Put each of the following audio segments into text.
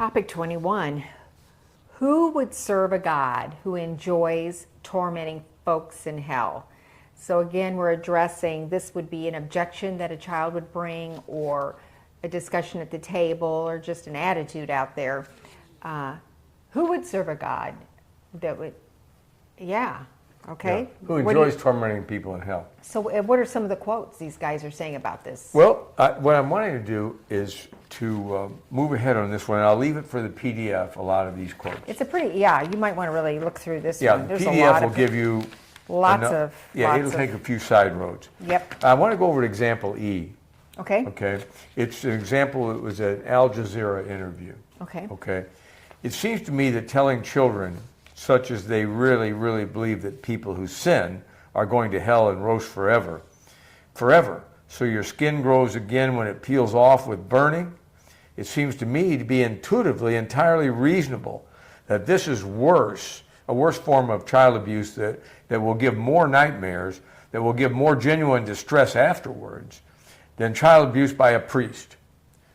Topic 21. Who would serve a God who enjoys tormenting folks in hell? So again, we're addressing, this would be an objection that a child would bring, or a discussion at the table, or just an attitude out there. Who would serve a God that would, okay. Yeah. Who enjoys tormenting people in hell. So what are some of the quotes these guys are saying about this? Well, what I'm wanting to do is to move ahead on this one, and I'll leave it for the PDF, a lot of these quotes. It's a pretty, you might want to really look through this one. The There's PDF a lot will of, give you it'll take a few side roads. Yep. I want to go over to example E. Okay. Okay. It's an example, it was an Al Jazeera interview. Okay. Okay. It seems to me that telling children, such as they really, really believe that people who sin are going to hell and roast forever, so your skin grows again when it peels off with burning, it seems to me to be intuitively entirely reasonable that this is worse, a worse form of child abuse that will give more nightmares, that will give more genuine distress afterwards, than child abuse by a priest.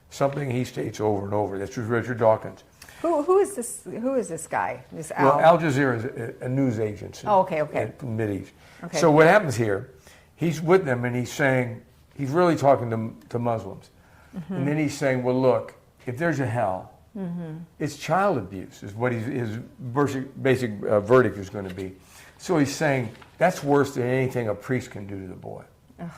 Something he states over and over. This was Richard Dawkins. Who is this? Who is this guy? This Al? Well, Al Jazeera is a news agency. Oh, okay. In the Mideast. Okay. So what happens here? He's with them and he's saying, he's really talking to Muslims, and then he's saying, well, look, if there's a hell, it's child abuse is what his basic verdict is going to be. So he's saying that's worse than anything a priest can do to the boy. Ugh.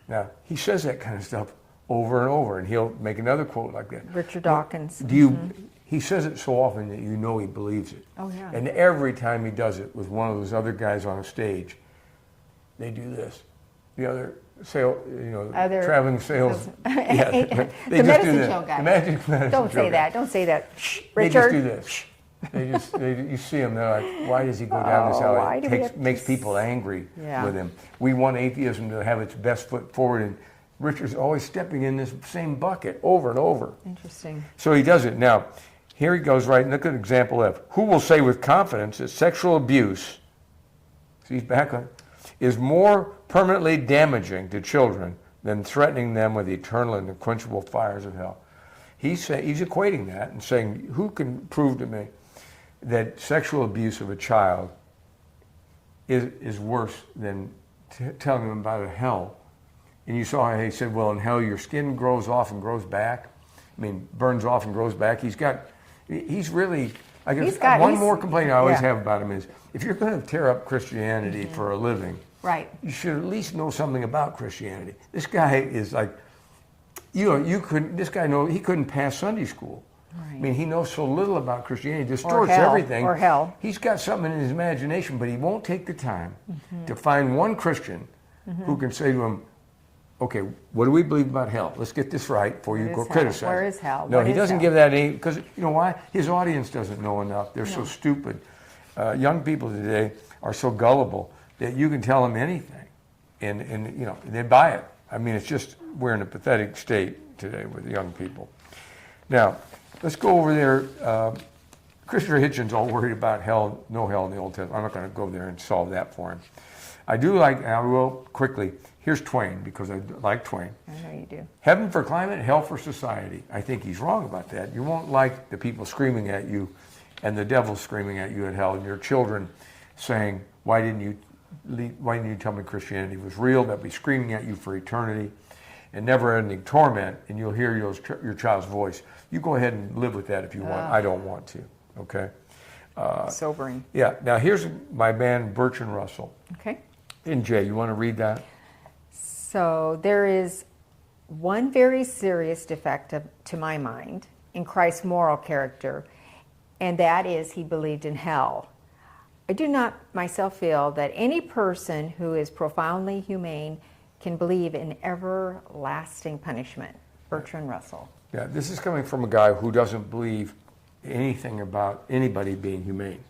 Now he says that kind of stuff over and over, and he'll make another quote like that. Richard Dawkins. He says it so often that you know he believes it. Oh yeah. And every time he does it with one of those other guys on a stage, they do this. The other traveling sales. They the just medicine do this. show guy. The medicine Don't say show that. guy. Don't say that. Shh, They Richard. just do this. You see them, they're like, why does he go down this alley? It makes people angry with him. We want atheism to have its best foot forward, and Richard's always stepping in this same bucket over and over. Interesting. So he does it. Now, here he goes, right, look at example F. Who will say with confidence that sexual abuse, see he's back on, is more permanently damaging to children than threatening them with eternal and unquenchable fires of hell? He's equating that and saying, who can prove to me that sexual abuse of a child is worse than telling them about a hell? And you saw how he said, well, in hell your skin grows off and grows back. I mean, burns off and grows back. He's really, I guess, one more complaint I always have about him is, if you're going to tear up Christianity for a living, right, you should at least know something about Christianity. This guy is like, he couldn't pass Sunday school. Right. I mean, he knows so little about Christianity, distorts everything. Or hell. He's got something in his imagination, but he won't take the time to find one Christian who can say to him, okay, what do we believe about hell? Let's get this right before you go criticize. Where is hell? No, he doesn't give that any, because you know why? His audience doesn't know enough. They're so stupid. Young people today are so gullible that you can tell them anything, and they buy it. I mean, it's just, we're in a pathetic state today with young people. Now, let's go over there. Christopher Hitchens all worried about hell, no hell in the Old Testament. I'm not going to go there and solve that for him. I will quickly. Here's Twain, because I like Twain. I know you do. Heaven for climate, hell for society. I think he's wrong about that. You won't like the people screaming at you and the devil screaming at you at hell, and your children saying, why didn't you tell me Christianity was real? They'll be screaming at you for eternity and never-ending torment, and you'll hear your child's voice. You go ahead and live with that if you want. I don't want to, okay? Sobering. Yeah. Now, here's my man, Bertrand Russell. Okay. And Jay, you want to read that? So there is one very serious defect, to my mind, in Christ's moral character, and that is he believed in hell. I do not myself feel that any person who is profoundly humane can believe in everlasting punishment. Bertrand Russell. Yeah, this is coming from a guy who doesn't believe anything about anybody being humane.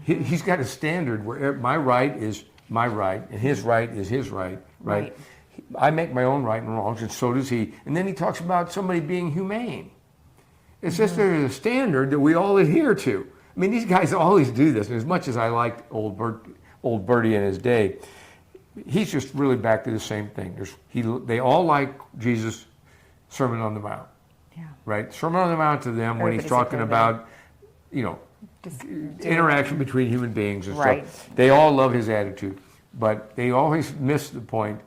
He's got a standard where my right is my right, and his right is his right, right? I make my own right and wrongs, and so does he. And then he talks about somebody being humane. It's just there's a standard that we all adhere to. I mean, these guys always do this. And as much as I liked old Bertie in his day, he's just really back to the same thing. They all like Jesus' Sermon on the Mount. right? Sermon on the Mount to them when he's Everybody's talking equivalent. about, you know, Just interaction between human beings and Right. stuff. They all love his attitude, but they always miss the point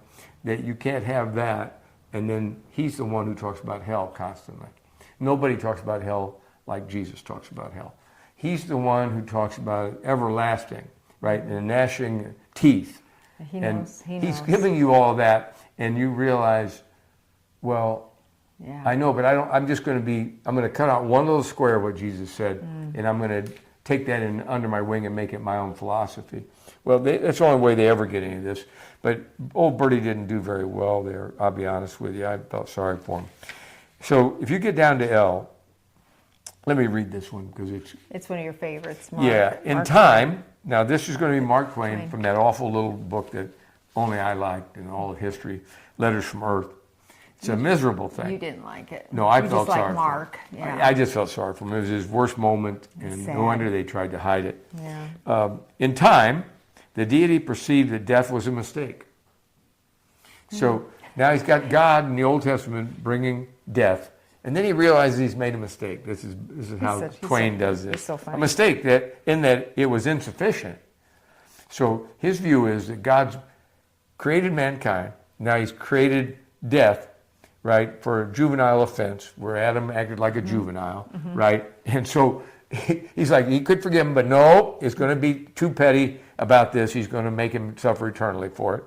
that you can't have that, and then he's the one who talks about hell constantly. Nobody talks about hell like Jesus talks about hell. He's the one who talks about everlasting, right, and gnashing teeth. He and knows. He he's knows. giving you all that, and you realize, well, Yeah. I know, but I'm going to cut out one little square of what Jesus said, and I'm going to take that in under my wing and make it my own philosophy. Well, that's the only way they ever get any of this. But old Bertie didn't do very well there, I'll be honest with you. I felt sorry for him. So if you get down to L, let me read this one because It's one of your favorites, Mark. yeah, in Mark time. Now this is going to be Mark Twain Twain. from that awful little book that only I liked in all of history, Letters from Earth. It's a miserable thing. You didn't like it. No, I you felt just sorry like Mark. for him. Yeah. I just felt sorry for him. It was his worst moment, and Sad. no wonder they tried to hide it. Yeah. In time, the deity perceived that death was a mistake. So now he's got God in the Old Testament bringing death, and then he realizes he's made a mistake. This is how Twain does this. so funny. A mistake that it was insufficient. So his view is that God's created mankind. Now he's created death, right, for a juvenile offense where Adam acted like a juvenile, right? And so he's like, he could forgive him, but no, it's going to be too petty about this. He's going to make him suffer eternally for it.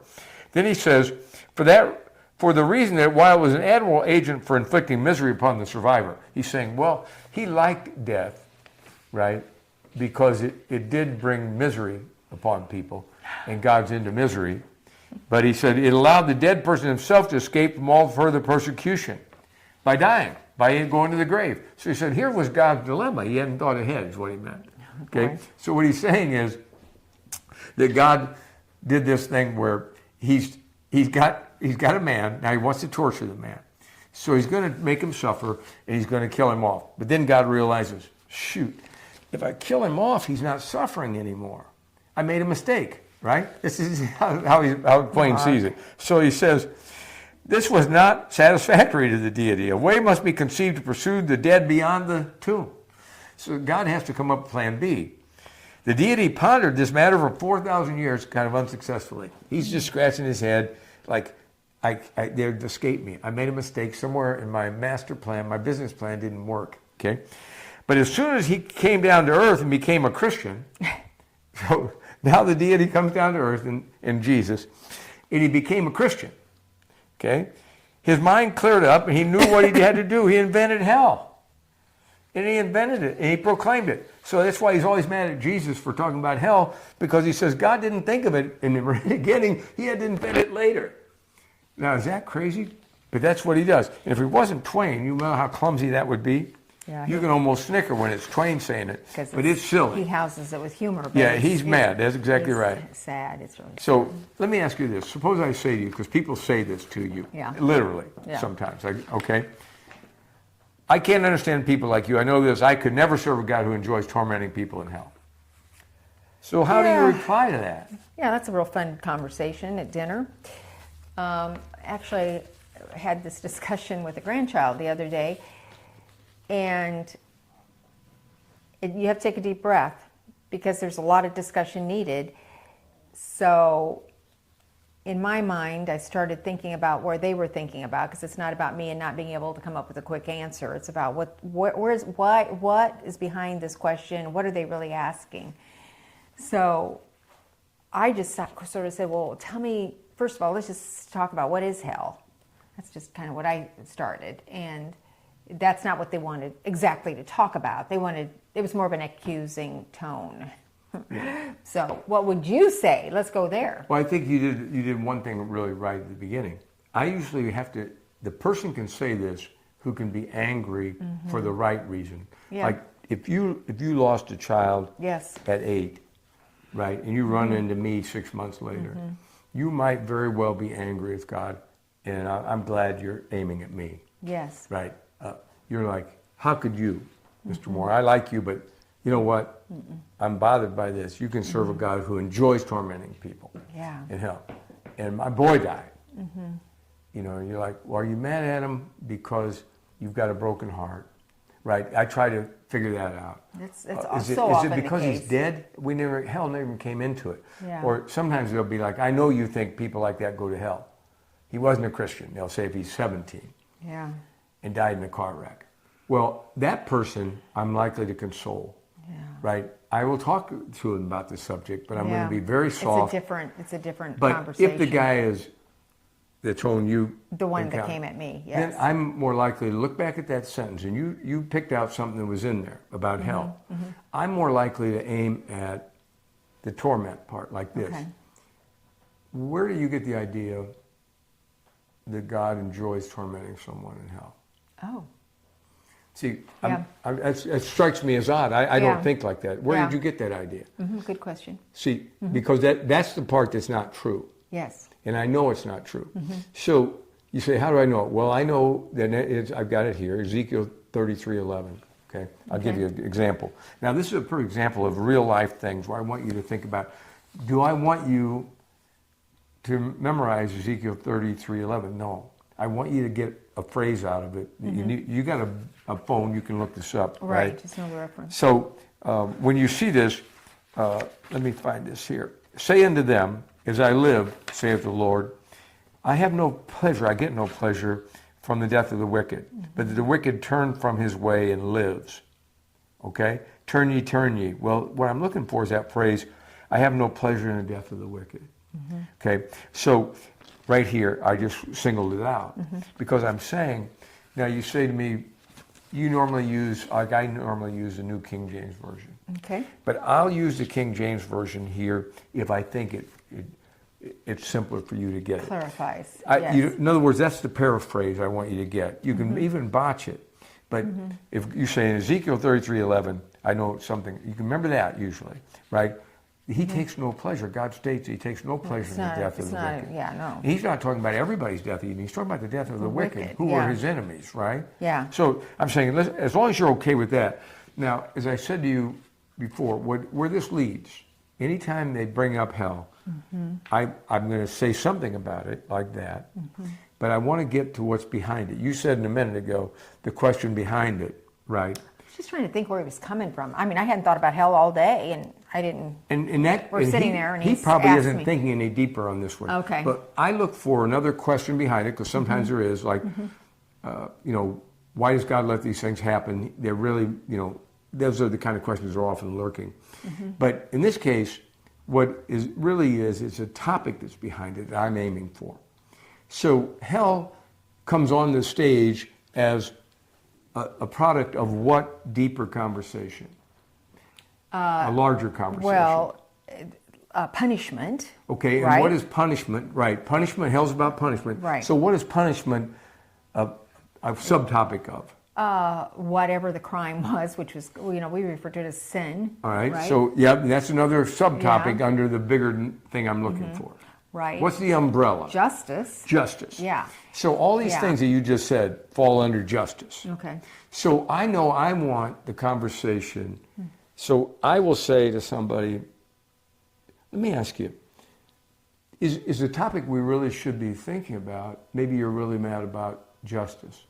Then he says, for the reason that while it was an admirable agent for inflicting misery upon the survivor, he's saying, well, he liked death, right, because it did bring misery upon people, and God's into misery. But he said it allowed the dead person himself to escape from all further persecution by dying, by going to the grave. So he said here was God's dilemma. He hadn't thought ahead is what he meant. Okay. Right. So what he's saying is that God did this thing where he's got a man. Now he wants to torture the man. So he's going to make him suffer and he's going to kill him off. But then God realizes, shoot, if I kill him off, he's not suffering anymore. I made a mistake. Right? This is how Twain sees it. So he says, this was not satisfactory to the deity. A way must be conceived to pursue the dead beyond the tomb. So God has to come up with plan B. The deity pondered this matter for 4,000 years, kind of unsuccessfully. He's just scratching his head like, they escaped me. I made a mistake somewhere in my master plan. My business plan didn't work. Okay? But as soon as he came down to earth and became a Christian, so now the deity comes down to earth in Jesus, and he became a Christian. Okay? His mind cleared up, and he knew what he had to do. He invented hell. And he invented it, and he proclaimed it. So that's why he's always mad at Jesus for talking about hell, because he says God didn't think of it in the beginning. He had to invent it later. Now, is that crazy? But that's what he does. And if it wasn't Twain, you know how clumsy that would be? Yeah, you can almost snicker when it's Twain saying it, but it's silly. He houses it with humor. But Yeah, he's mad. That's exactly it's right. Sad. It's really So let me ask you this. Suppose I say to you, because people say this to you, literally, sometimes, okay? I can't understand people like you. I know this. I could never serve a God who enjoys tormenting people in hell. So how do you reply to that? Yeah, that's a real fun conversation at dinner. Actually, I had this discussion with a grandchild the other day, and you have to take a deep breath because there's a lot of discussion needed. So in my mind, I started thinking about where they were thinking about, because it's not about me and not being able to come up with a quick answer. It's about what is behind this question? What are they really asking? So I just sort of said, well, tell me, first of all, let's just talk about what is hell. That's just kind of what I started. And that's not what they wanted exactly to talk about. It was more of an accusing tone. So what would you say? Let's go there. Well, I think you did one thing really right at the beginning. I usually the person can say this who can be angry for the right reason. Yeah. Like if you lost a child Yes. at 8, right, and you run into me 6 months later, you might very well be angry with God, and I'm glad you're aiming at me. Yes. Right. You're like, how could you, Mr. Moore? I like you, but you know what? I'm bothered by this. You can serve a God who enjoys tormenting people in hell. And my boy died. You know, and you're like, well, are you mad at him because you've got a broken heart, right? I try to figure that out. That's Is so often it because the he's case. dead? Hell never even came into it. Yeah. Or sometimes they'll be like, I know you think people like that go to hell. He wasn't a Christian. They'll say if he's 17 Yeah. and died in a car wreck. Well, that person I'm likely to console, Yeah. right? I will talk to him about the subject, but I'm going Yeah. to be very soft. It's a different But conversation. if the guy is that's on you, The one that encounter, came at me, then yes. I'm more likely to look back at that sentence, and you picked out something that was in there about hell. I'm more likely to aim at the torment part, like this. Okay. Where do you get the idea that God enjoys tormenting someone in hell? Oh. See, Yeah. it strikes me as odd. I Yeah. don't think like that. Where Yeah. did you get that idea? Good question. See, because that's the part that's not true. Yes. And I know it's not true. So you say, how do I know it? Well, I know that I've got it here, Ezekiel 33:11. Okay, I'll give you an example. Now, this is a perfect example of real life things where I want you to think about. Do I want you to memorize Ezekiel 33:11? No. I want you to get a phrase out of it. You got a phone, you can look this up, right? Just know the reference. So when you see this, let me find this here. Say unto them, as I live, saith the Lord, I have no pleasure, I get no pleasure from the death of the wicked, but that the wicked turn from his way and lives. Okay? Turn ye, turn ye. Well, what I'm looking for is that phrase, I have no pleasure in the death of the wicked. Okay? So right here, I just singled it out because I'm saying, now you say to me, I normally use the New King James Version. Okay. But I'll use the King James Version here if I think it's simpler for you to get it. Clarifies. Yes. In other words, that's the paraphrase I want you to get. You can even botch it. But if you say in Ezekiel 33:11, I know something, you can remember that usually, right? He takes no pleasure. God states he takes no pleasure in the death of the wicked. Yeah, no. He's not talking about everybody's death even. He's talking about the death of the wicked, who yeah. were his enemies, right? Yeah. So I'm saying, listen, as long as you're okay with that. Now, as I said to you before, where this leads, anytime they bring up hell, I'm going to say something about it like that, but I want to get to what's behind it. You said a minute ago, the question behind it, right? Just trying to think where he was coming from. I mean, I hadn't thought about hell all day, and I didn't. We're sitting there, and he he's probably asked isn't me. thinking any deeper on this one. Okay. But I look for another question behind it, because sometimes there is, like, why does God let these things happen? They're really, those are the kind of questions that are often lurking. But in this case, what is really is a topic that's behind it that I'm aiming for. So hell comes on the stage as a product of what deeper conversation? A larger conversation. Well, punishment. Okay, and right? what is punishment? Right, punishment, hell's about punishment. Right. So what is punishment a subtopic of? Whatever the crime was, which was, we refer to it as sin. All right, so that's another subtopic Yeah. under the bigger thing I'm looking for. Right. What's the umbrella? Justice. Justice. Yeah. So all these Yeah. things that you just said fall under justice. Okay. So I know I want the conversation. So I will say to somebody, let me ask you, is the topic we really should be thinking about, maybe you're really mad about justice?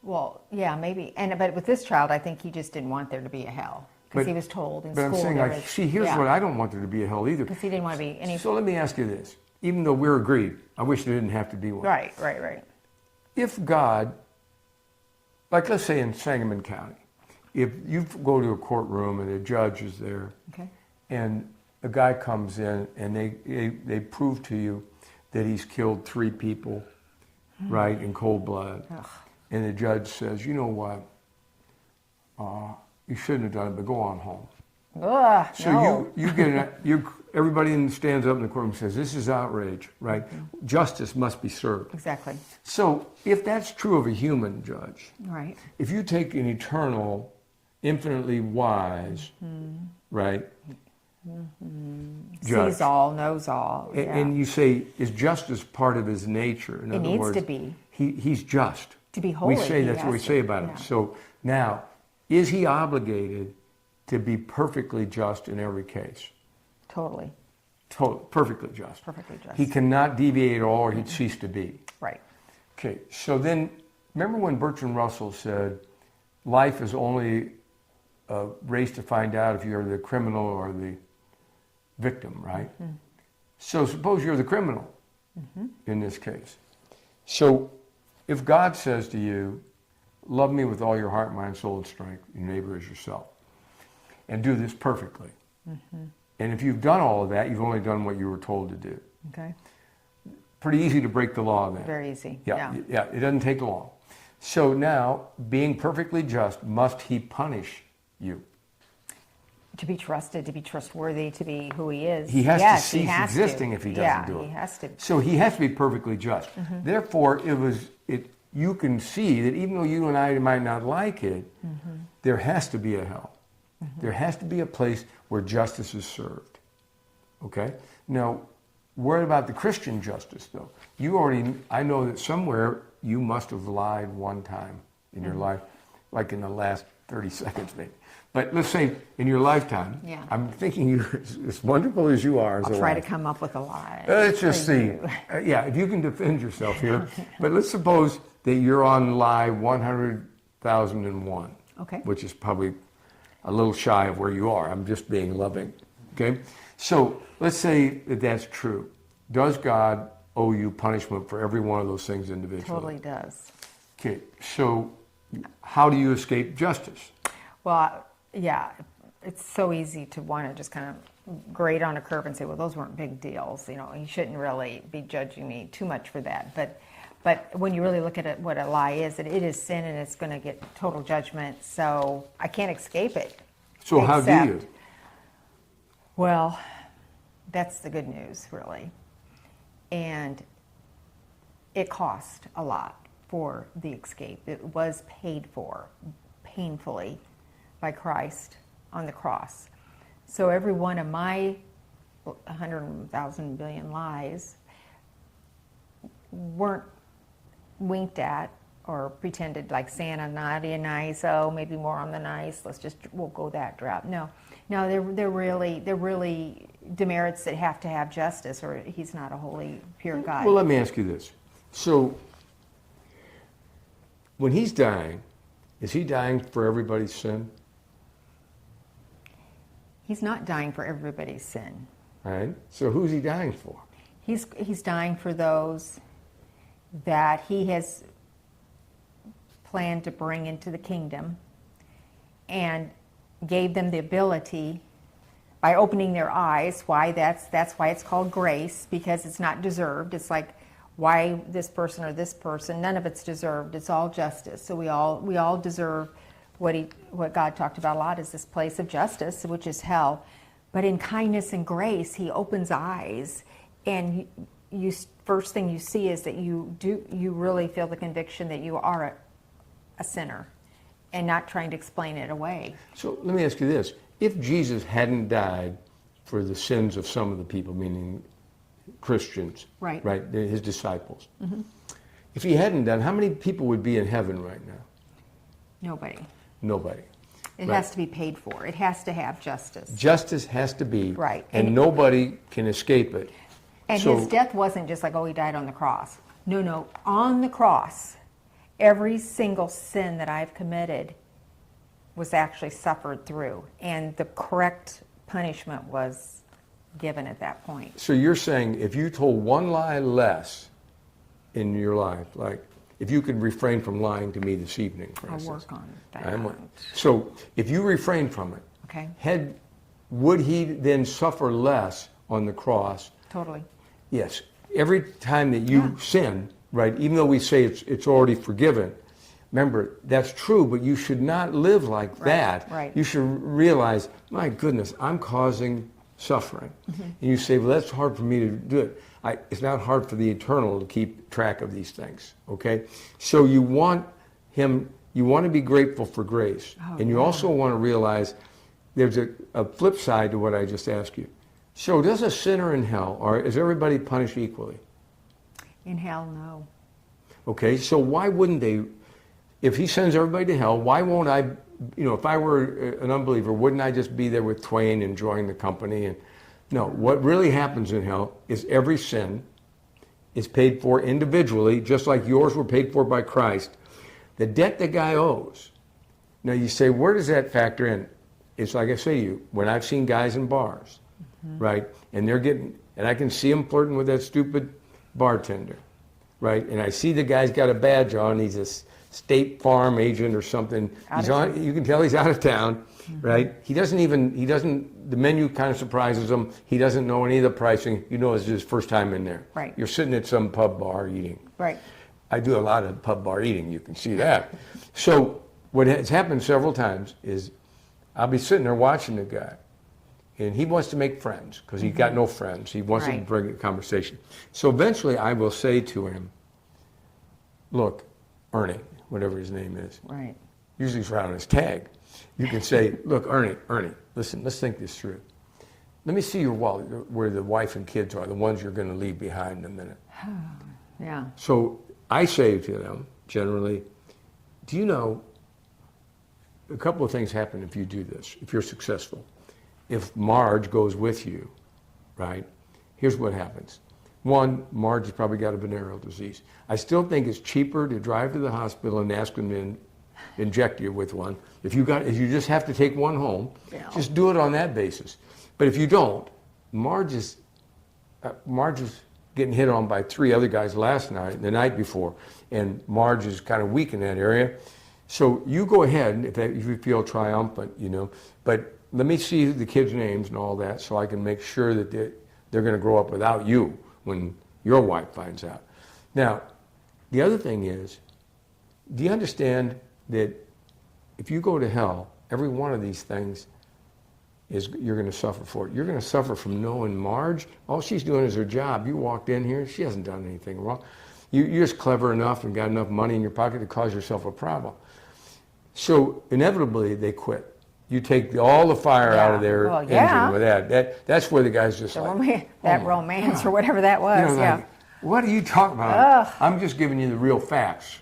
Well, yeah, maybe. But with this child, I think he just didn't want there to be a hell. Because he was told in But school. I'm saying, there like, was- see, here's yeah. what I don't want there to be a hell either. Because he didn't want to be any. So let me ask you this. Even though we're agreed, I wish there didn't have to be one. Right. If God, like let's say in Sangamon County, if you go to a courtroom and a judge is there, Okay. and a guy comes in and they prove to you that he's killed 3 people, right, in cold blood, and the judge says, you know what, you shouldn't have done it, but go on home. Ugh, So no. you get everybody stands up in the courtroom and says, this is outrage, right? Justice must be served. Exactly. So if that's true of a human judge, Right. if you take an eternal, infinitely wise, right, judge, Sees all, knows all. Yeah. and you say, is justice part of his nature? In It other needs words, to be. He's just. To be holy, We say he that's what has we to, say about yeah. him. So now, is he obligated to be perfectly just in every case? Totally. Perfectly just. Perfectly just. He cannot deviate at all or he'd cease to be. Right. Okay, so then Remember when Bertrand Russell said, life is only a race to find out if you're the criminal or the victim, right? Mm-hmm. So suppose you're the criminal in this case. So if God says to you, love me with all your heart, mind, soul, and strength, your neighbor as yourself, and do this perfectly. Mm-hmm. And if you've done all of that, you've only done what you were told to do. Okay. Pretty easy to break the law then. Very easy. Yeah, it doesn't take long. So now, being perfectly just, must he punish you? To be trusted, to be trustworthy, to be who he is. He has to cease existing if he doesn't do it. Yeah, he has to. So he has to be perfectly just. Mm-hmm. Therefore, you can see that even though you and I might not like it, there has to be a hell. Mm-hmm. There has to be a place where justice is served. Okay? Now, what about the Christian justice, though? I know that somewhere you must have lied one time in your life, like in the last 30 seconds maybe. But let's say in your lifetime, I'm thinking you're as wonderful as you are. I'll try to come up with a lie. Let's just see. If you can defend yourself here. But let's suppose that you're on lie 100,001, which is probably a little shy of where you are. I'm just being loving. Okay? So let's say that that's true. Does God owe you punishment for every one of those things individually? Totally does. Okay, so how do you escape justice? Well, it's so easy to want to just kind of grade on a curve and say, well, those weren't big deals. You know, you shouldn't really be judging me too much for that. But when you really look at it, what a lie is, it is sin and it's going to get total judgment. So I can't escape it. So how do you? Well, that's the good news, really. And it cost a lot for the escape. It was paid for painfully by Christ on the cross. So every one of my 100,000 billion lies weren't winked at or pretended like Santa, naughty and nice, oh, maybe more on the nice, we'll go that route. No, they're really demerits that have to have justice, or he's not a holy, pure God. Well, let me ask you this. So, when he's dying, is he dying for everybody's sin? He's not dying for everybody's sin. Right? So who's he dying for? He's dying for those that he has planned to bring into the kingdom and gave them the ability by opening their eyes. Why that's why it's called grace, because it's not deserved. It's like, why this person or this person? None of it's deserved. It's all justice. So we all deserve what God talked about a lot is this place of justice, which is hell. But in kindness and grace, he opens eyes, and you first thing you see is that you really feel the conviction that you are a sinner, and not trying to explain it away. So let me ask you this. If Jesus hadn't died for the sins of some of the people, meaning Christians, right, his disciples, if he hadn't done, how many people would be in heaven right now? Nobody. It has to be paid for. It has to have justice. Justice has to be. Right. And nobody can escape it. And his death wasn't just like, oh, he died on the cross. No. On the cross, every single sin that I've committed was actually suffered through. And the correct punishment was given at that point. So you're saying if you told one lie less in your life, like if you could refrain from lying to me this evening, for instance. I'll work on that. So if you refrain from it, would he then suffer less on the cross? Totally. Yes. Every time that you sin, right, even though we say it's already forgiven, remember, that's true, but you should not live like that. Right. You should realize, my goodness, I'm causing suffering. And you say, well, that's hard for me to do it. It's not hard for the eternal to keep track of these things, okay? So you want to be grateful for grace. And you also want to realize there's a flip side to what I just asked you. So does a sinner in hell, or is everybody punished equally? In hell, no. Okay, so why wouldn't they? If he sends everybody to hell, why won't I, if I were an unbeliever, wouldn't I just be there with Twain enjoying the company? No, what really happens in hell is every sin is paid for individually, just like yours were paid for by Christ. the debt the guy owes. Now you say, where does that factor in? It's like I say to you, when I've seen guys in bars, right, and I can see them flirting with that stupid bartender, right, and I see the guy's got a badge on, he's a State Farm agent or something. You can tell he's out of town, right? The menu kind of surprises him. He doesn't know any of the pricing. You know, it's his first time in there. Right. You're sitting at some pub bar eating. Right. I do a lot of pub bar eating, you can see that. So what has happened several times is I'll be sitting there watching the guy, and he wants to make friends because he's got no friends. He wants to bring a conversation. So eventually I will say to him, look, Ernie, whatever his name is. Right. Usually it's around his tag. You can say, look, Ernie, listen, let's think this through. Let me see your wallet, where the wife and kids are, the ones you're going to leave behind in a minute. Yeah. So I say to them, generally, do you know, a couple of things happen if you do this, if you're successful. If Marge goes with you, right, here's what happens. One, Marge has probably got a venereal disease. I still think it's cheaper to drive to the hospital and ask them to inject you with one. If you just have to take one home, just do it on that basis. But if you don't, Marge is getting hit on by 3 other guys last night, the night before, and Marge is kind of weak in that area. So you go ahead if you feel triumphant, you know. But let me see the kids' names and all that, so I can make sure that they're going to grow up without you when your wife finds out. Now, the other thing is, do you understand that if you go to hell, every one of these things you're going to suffer for it. You're going to suffer from knowing Marge. All she's doing is her job. You walked in here, she hasn't done anything wrong. You're just clever enough and got enough money in your pocket to cause yourself a problem. So inevitably, they quit. You take all the fire out of their engine with that. That's where the guy's just romance or whatever that was. Like, what are you talking about? Ugh. I'm just giving you the real facts.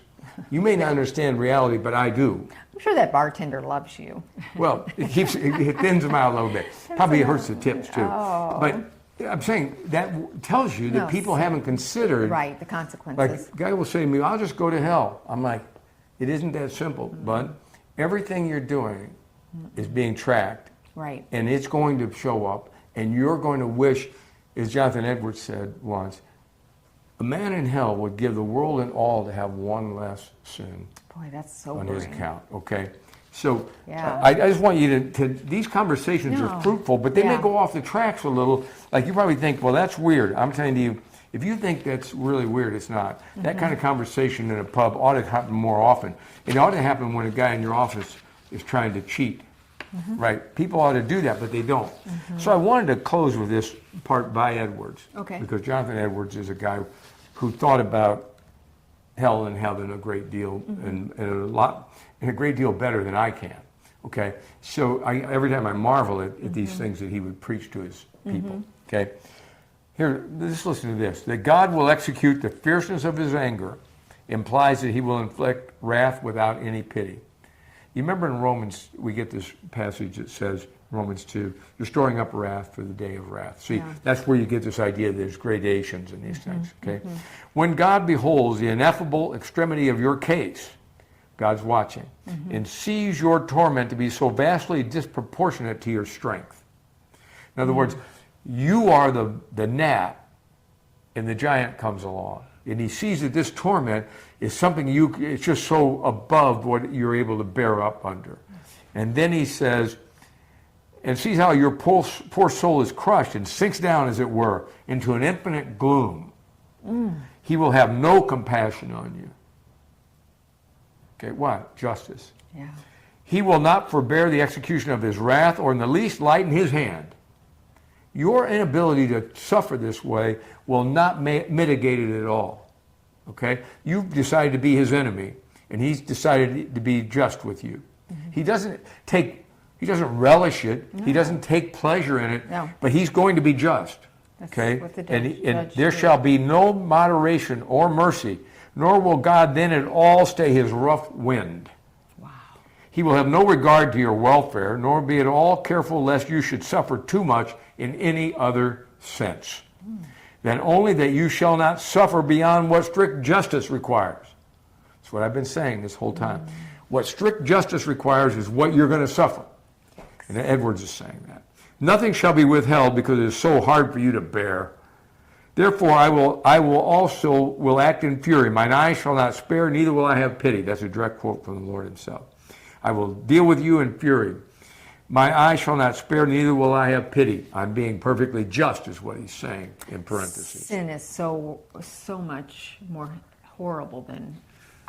You may not understand reality, but I do. I'm sure that bartender loves you. Well, it thins them out a little bit. Probably hurts the tips too. Oh. But I'm saying that tells you that people haven't considered the consequences. Like, a guy will say to me, "I'll just go to hell." I'm like, it isn't that simple, bud. Everything you're doing is being tracked, right? And it's going to show up, and you're going to wish, as Jonathan Edwards said once, a man in hell would give the world and all to have one less sin. Boy, that's so on his account. Okay, so yeah. I just want you to these conversations are fruitful, but they may go off the tracks a little. Like you probably think, well, that's weird. I'm telling you, if you think that's really weird, it's not. That kind of conversation in a pub ought to happen more often. It ought to happen when a guy in your office is trying to cheat, right? People ought to do that, but they don't. So I wanted to close with this part by Edwards, because Jonathan Edwards is a guy who thought about hell and heaven a great deal, and a great deal better than I can. Okay, so every time I marvel at these things that he would preach to his people. Okay, here, just listen to this: that God will execute the fierceness of his anger implies that he will inflict wrath without any pity. You remember in Romans, we get this passage that says, Romans 2, you're storing up wrath for the day of wrath. See, that's where you get this idea that there's gradations in these things, okay? When God beholds the ineffable extremity of your case, God's watching, and sees your torment to be so vastly disproportionate to your strength. In other words, you are the gnat, and the giant comes along. And he sees that this torment is something it's just so above what you're able to bear up under. And then he says, and sees how your poor soul is crushed and sinks down, as it were, into an infinite gloom. He will have no compassion on you. Okay, what? Justice. Yeah. He will not forbear the execution of his wrath or in the least lighten his hand. Your inability to suffer this way will not mitigate it at all. Okay? You've decided to be his enemy, and he's decided to be just with you. He doesn't relish it. No. He doesn't take pleasure in it. No. But he's going to be just. That's okay? what the And there shall be no moderation or mercy, nor will God then at all stay his rough wind. Wow. He will have no regard to your welfare, nor be at all careful lest you should suffer too much in any other sense. Then only that you shall not suffer beyond what strict justice requires. That's what I've been saying this whole time. What strict justice requires is what you're going to suffer. And Edwards is saying that. Nothing shall be withheld because it is so hard for you to bear. Therefore I will also act in fury. Mine eye shall not spare, neither will I have pity. That's a direct quote from the Lord himself. I will deal with you in fury. My eye shall not spare, neither will I have pity. I'm being perfectly just, is what he's saying in parentheses. Sin is so much more horrible than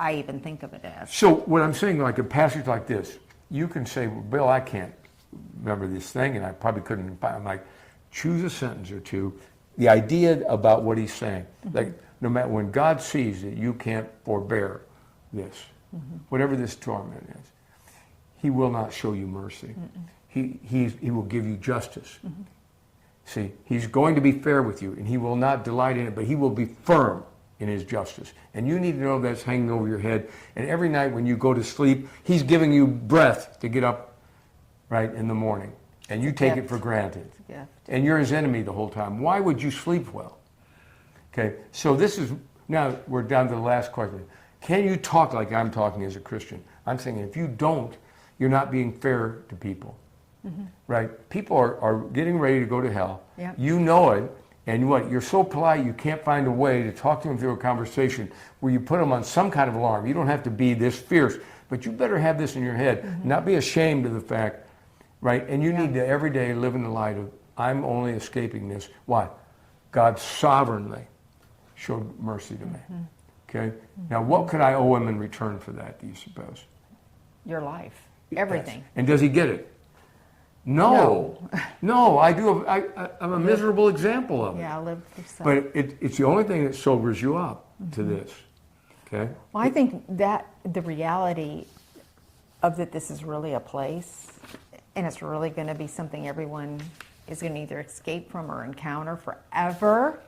I even think of it as. So what I'm saying, like a passage like this, you can say, well, Bill, I can't remember this thing, and I probably couldn't. I'm like, choose a sentence or two. The idea about what he's saying, like no matter when God sees that you can't forbear this, whatever this torment is, he will not show you mercy. He will give you justice. See, he's going to be fair with you, and he will not delight in it, but he will be firm in his justice. And you need to know that's hanging over your head. And every night when you go to sleep, he's giving you breath to get up right in the morning. And you take it for granted. And you're his enemy the whole time. Why would you sleep well? Okay, so this is, now we're down to the last question. Can you talk like I'm talking as a Christian? I'm saying if you don't, you're not being fair to people, right? People are getting ready to go to hell. You know it, and what? You're so polite you can't find a way to talk to them through a conversation where you put them on some kind of alarm. You don't have to be this fierce, but you better have this in your head. Not be ashamed of the fact, right? And you need to every day live in the light of, I'm only escaping this. Why? God sovereignly showed mercy to me. Okay? Now, what could I owe him in return for that, do you suppose? Your life. Everything. Yes. And does he get it? No. No, I do. I'm a miserable example of it. Yeah, live for self. But it's the only thing that sobers you up to this. Okay? Well, I think that the reality of that this is really a place, and it's really going to be something everyone is going to either escape from or encounter forever.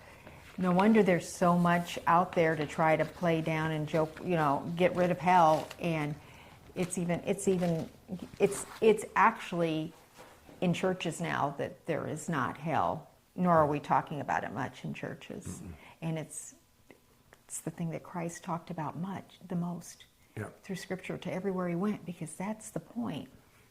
No wonder there's so much out there to try to play down and joke, get rid of hell. And it's actually in churches now that there is not hell, nor are we talking about it much in churches. And it's the thing that Christ talked about the most through Scripture to everywhere he went, because that's the point.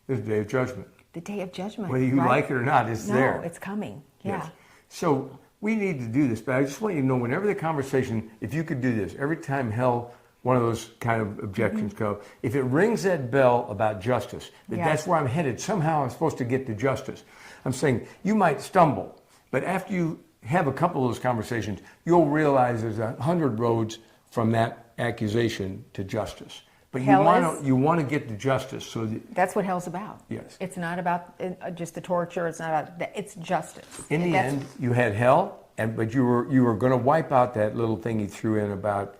The day of judgment. The day of judgment. Whether you like it or not, it's there. No, it's coming. Yes. So we need to do this, but I just want you to know, whenever the conversation, if you could do this, every time hell, one of those kind of objections go, if it rings that bell about justice, that's where I'm headed, somehow I'm supposed to get to justice. I'm saying you might stumble, but after you have a couple of those conversations, you'll realize there's 100 roads from that accusation to justice. But you want to get to justice. So that's what hell's about. Yes. It's not about just the torture. It's not about it's justice. In the end, you had hell, but you were going to wipe out that little thing he threw in about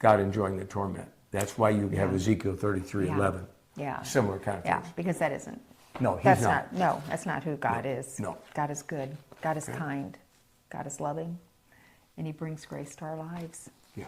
God enjoying the torment. That's why you have Ezekiel 33:11. Yeah. Similar kind of thing. Yeah, because that isn't. No, he's not. No, that's not who God is. No. God is good. God is kind. God is loving, and he brings grace to our lives. Yeah.